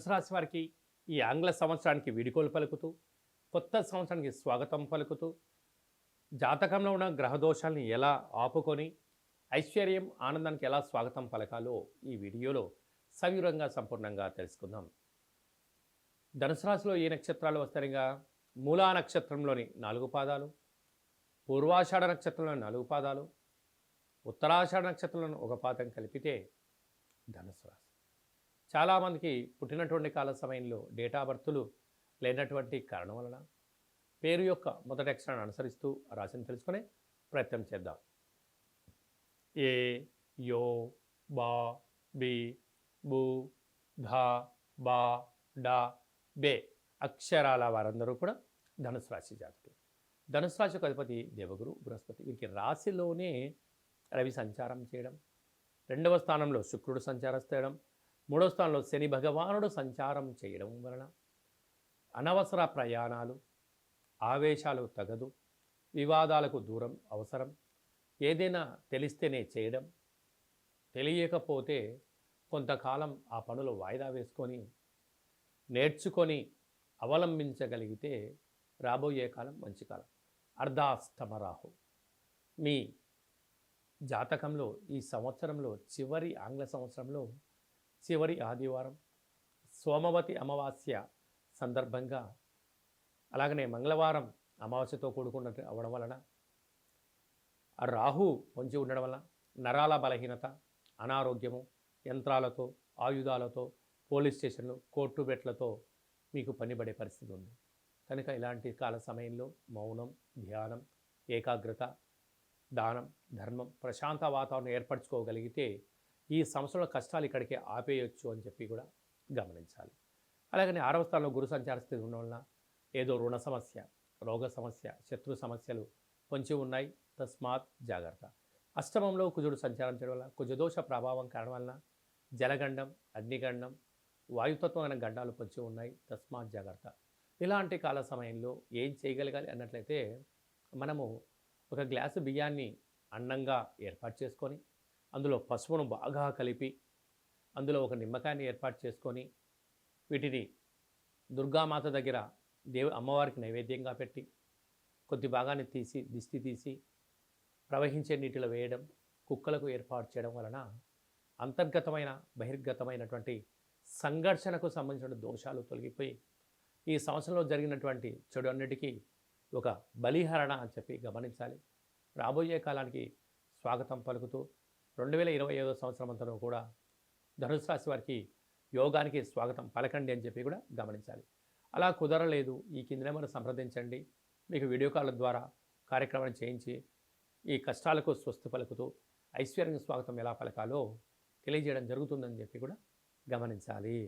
ధనుసు రాశి వారికి ఈ ఆంగ్ల సంవత్సరానికి వీడుకోలు పలుకుతూ కొత్త సంవత్సరానికి స్వాగతం పలుకుతూ జాతకంలో ఉన్న గ్రహదోషాలను ఎలా ఆపుకొని ఐశ్వర్యం ఆనందానికి ఎలా స్వాగతం పలకాలో ఈ వీడియోలో సవివరంగా సంపూర్ణంగా తెలుసుకుందాం. ధనుసు రాశిలో ఏ నక్షత్రాలు వస్తాయిగా మూలా నక్షత్రంలోని 4 పాదాలు, పూర్వాషాఢ నక్షత్రంలోని 4 పాదాలు, ఉత్తరాషాఢ నక్షత్రంలోని 1 పాదం కలిపితే ధనుసు రాశి. చాలామందికి పుట్టినటువంటి కాల సమయంలో డేటా బర్తులు లేనటువంటి కారణం వలన పేరు యొక్క మొదటి అక్షరాన్ని అనుసరిస్తూ రాశిని తెలుసుకునే ప్రయత్నం చేద్దాం. ఏ, యో, బా, బి, బు, ధ, బా, డా, బే అక్షరాల వారందరూ కూడా ధనుసు రాశి జాతకులు. ధనుసు రాశి యొక్క అధిపతి దేవగురు బృహస్పతి. వీరికి రాశిలోనే రవి సంచారం చేయడం, 2వ స్థానంలో శుక్రుడు సంచారం చేయడం, 3వ స్థానంలో శని భగవానుడు సంచారం చేయడం వలన అనవసర ప్రయాణాలు, ఆవేశాలు తగదు, వివాదాలకు దూరం అవసరం, ఏదైనా తెలిస్తేనే చేయడం, తెలియకపోతే కొంతకాలం ఆ పనులు వాయిదా వేసుకొని నేర్చుకొని అవలంబించగలిగితే రాబోయే కాలం మంచి కాలం. అర్ధాష్టమ రాహు మీ జాతకంలో ఈ సంవత్సరంలో ఆంగ్ల సంవత్సరంలో చివరి ఆదివారం సోమవతి అమావాస్య సందర్భంగా, అలాగనే మంగళవారం అమావాస్యతో కూడుకున్నట్టు అవడం వలన ఆ రాహు పొంచి ఉండడం వలన నరాల బలహీనత, అనారోగ్యము, యంత్రాలతో, ఆయుధాలతో, పోలీస్ స్టేషన్లు, కోర్టు బెట్లతో మీకు పనిపడే పరిస్థితి ఉంది. కనుక ఇలాంటి కాల సమయంలో మౌనం, ధ్యానం, ఏకాగ్రత, దానం, ధర్మం, ప్రశాంత వాతావరణం ఏర్పరచుకోగలిగితే ఈ సంవత్సరంలో కష్టాలు ఇక్కడికే ఆపేయచ్చు అని చెప్పి కూడా గమనించాలి. అలాగనే 6వ స్థానంలో గురు సంచార స్థితి ఉండడం వలన ఏదో రుణ సమస్య, రోగ సమస్య, శత్రు సమస్యలు పొంచి ఉన్నాయి. తస్మాత్ జాగ్రత్త. అష్టమంలో కుజుడు సంచారం చేయడం వల్ల కుజదోష ప్రభావం కారణం వలన జలగండం, అగ్నిగండం, వాయుతత్వమైన గండాలు పొంచి ఉన్నాయి. తస్మాత్ జాగ్రత్త. ఇలాంటి కాల సమయంలో ఏం చేయగలగాలి అన్నట్లయితే మనము ఒక గ్లాసు బియ్యాన్ని అన్నంగా ఏర్పాటు చేసుకొని అందులో పసుపును బాగా కలిపి అందులో ఒక నిమ్మకాయని ఏర్పాటు చేసుకొని వీటిని దుర్గామాత దగ్గర అమ్మవారికి నైవేద్యంగా పెట్టి కొద్ది భాగాన్ని తీసి దిష్టి తీసి ప్రవహించే నీటిలో వేయడం, కుక్కలకు ఏర్పాటు చేయడం వలన అంతర్గతమైన బహిర్గతమైనటువంటి సంఘర్షణకు సంబంధించిన దోషాలు తొలగిపోయి ఈ సంవత్సరంలో జరిగినటువంటి చెడు అన్నిటికీ ఒక బలిహరణ అని చెప్పి గమనించాలి. రాబోయే కాలానికి స్వాగతం పలుకుతూ 2025 సంవత్సరం అంతా కూడా ధనుసు రాశి వారికి యోగానికి స్వాగతం పలకండి అని చెప్పి కూడా గమనించాలి. అలా కుదరలేదు, ఈ కింద మనం సంప్రదించండి, మీకు వీడియో కాల్ ద్వారా కార్యక్రమాన్ని చేయించి ఈ కష్టాలకు స్వస్తి పలుకుతూ ఐశ్వర్యం స్వాగతం ఎలా పలకాలో తెలియజేయడం జరుగుతుందని చెప్పి కూడా గమనించాలి.